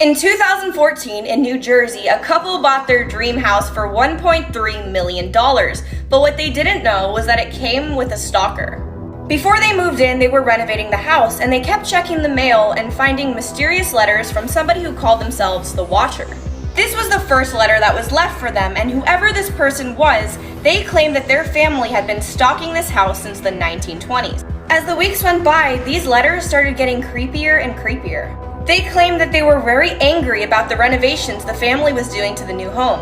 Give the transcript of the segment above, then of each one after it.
In 2014, in New Jersey, a couple bought their dream house for $1.3 million, but what they didn't know was that it came with a stalker. Before they moved in, they were renovating the house, and they kept checking the mail and finding mysterious letters from somebody who called themselves the Watcher. This was the first letter that was left for them, and whoever this person was, they claimed that their family had been stalking this house since the 1920s. As the weeks went by, these letters started getting creepier and creepier. They claimed that they were very angry about the renovations the family was doing to the new home.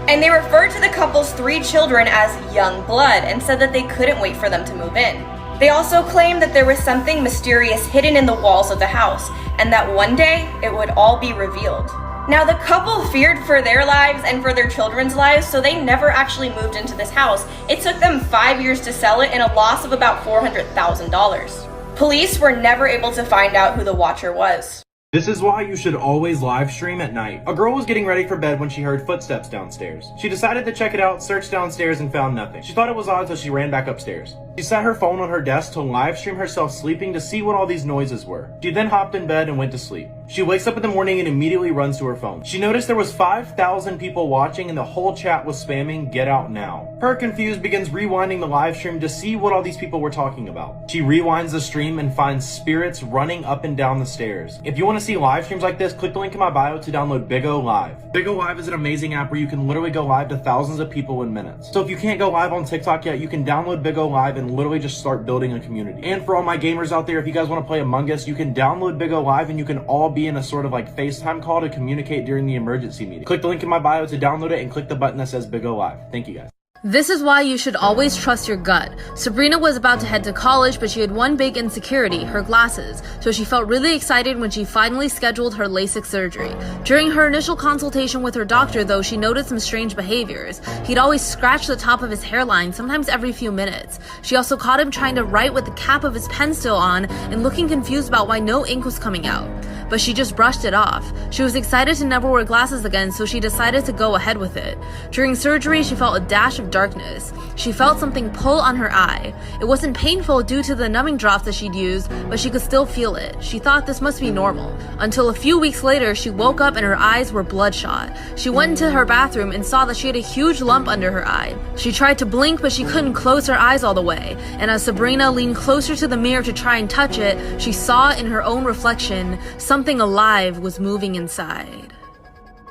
And they referred to the couple's 3 children as young blood and said that they couldn't wait for them to move in. They also claimed that there was something mysterious hidden in the walls of the house and that one day it would all be revealed. Now, the couple feared for their lives and for their children's lives, so they never actually moved into this house. It took them 5 years to sell it and a loss of about $400,000. Police were never able to find out who the Watcher was. This is why you should always live stream at night. A girl was getting ready for bed when she heard footsteps downstairs. She decided to check it out, searched downstairs, and found nothing. She thought it was odd, so she ran back upstairs. She set her phone on her desk to live stream herself sleeping to see what all these noises were. She then hopped in bed and went to sleep. She wakes up in the morning and immediately runs to her phone. She noticed there was 5,000 people watching and the whole chat was spamming "Get out now." Her confused begins rewinding the live stream to see what all these people were talking about. She rewinds the stream and finds spirits running up and down the stairs. If you want to see live streams like this, click the link in my bio to download BigO Live. BigO Live is an amazing app where you can literally go live to thousands of people in minutes. So if you can't go live on TikTok yet, you can download BigO Live and literally just start building a community. And for all my gamers out there, if you guys want to play Among Us, you can download BigO Live and you can all be in a sort of like FaceTime call to communicate during the emergency meeting. Click the link in my bio to download it and click the button that says BigO Live. Thank you guys. This is why you should always trust your gut. Sabrina was about to head to college, but she had one big insecurity, her glasses, so she felt really excited when she finally scheduled her LASIK surgery. During her initial consultation with her doctor, though, she noticed some strange behaviors. He'd always scratch the top of his hairline, sometimes every few minutes. She also caught him trying to write with the cap of his pen still on and looking confused about why no ink was coming out. But she just brushed it off. She was excited to never wear glasses again, so she decided to go ahead with it. During surgery, she felt a dash of darkness. She felt something pull on her eye. It wasn't painful due to the numbing drops that she'd used, but she could still feel it. She thought this must be normal. Until a few weeks later, she woke up and her eyes were bloodshot. She went into her bathroom and saw that she had a huge lump under her eye. She tried to blink, but she couldn't close her eyes all the way. And as Sabrina leaned closer to the mirror to try and touch it, she saw in her own reflection something alive was moving inside.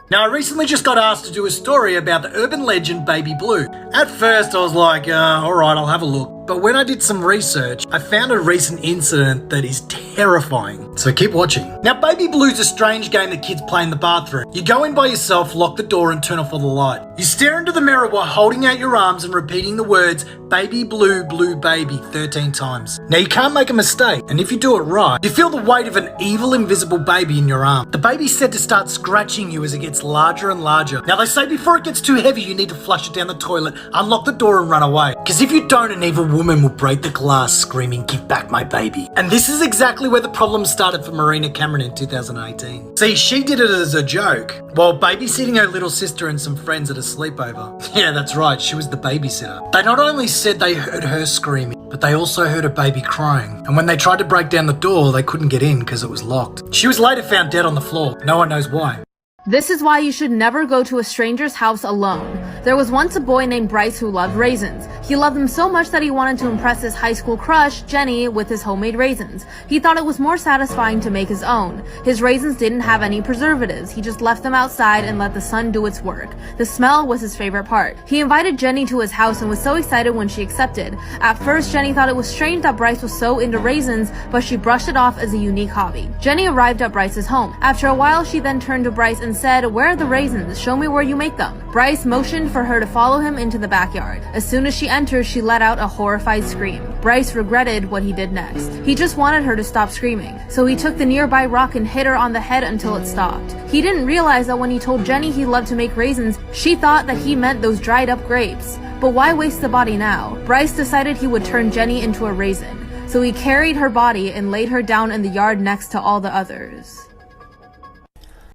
Now, I recently just got asked to do a story about the urban legend Baby Blue. At first, I was like, alright, I'll have a look. But when I did some research, I found a recent incident that is terrifying. So keep watching. Now, Baby Blue's a strange game that kids play in the bathroom. You go in by yourself, lock the door, and turn off all the light. You stare into the mirror while holding out your arms and repeating the words, "Baby Blue, Blue Baby," 13 times. Now, you can't make a mistake, and if you do it right, you feel the weight of an evil, invisible baby in your arm. The baby's said to start scratching you as it gets larger and larger. Now, they say before it gets too heavy, you need to flush it down the toilet, unlock the door, and run away. Because if you don't, an evil woman will break the glass screaming, "Give back my baby." And this is exactly where the problem started for Marina Cameron in 2018. See, she did it as a joke while babysitting her little sister and some friends at a sleepover. Yeah, that's right, she was the babysitter. They not only said they heard her screaming, but they also heard a baby crying. And when they tried to break down the door, they couldn't get in because it was locked. She was later found dead on the floor. No one knows why. This is why you should never go to a stranger's house alone. There was once a boy named Bryce who loved raisins. He loved them so much that he wanted to impress his high school crush, Jenny, with his homemade raisins. He thought it was more satisfying to make his own. His raisins didn't have any preservatives. He just left them outside and let the sun do its work. The smell was his favorite part. He invited Jenny to his house and was so excited when she accepted. At first, Jenny thought it was strange that Bryce was so into raisins, but she brushed it off as a unique hobby. Jenny arrived at Bryce's home. After a while, she then turned to Bryce and said, "Where are the raisins? Show me where you make them." Bryce motioned for her to follow him into the backyard. As soon as she entered, she let out a horrified scream. Bryce regretted what he did next. He just wanted her to stop screaming, so he took the nearby rock and hit her on the head until it stopped. He didn't realize that when he told Jenny he loved to make raisins, she thought that he meant those dried up grapes. But why waste the body now? Bryce decided he would turn Jenny into a raisin. So he carried her body and laid her down in the yard next to all the others.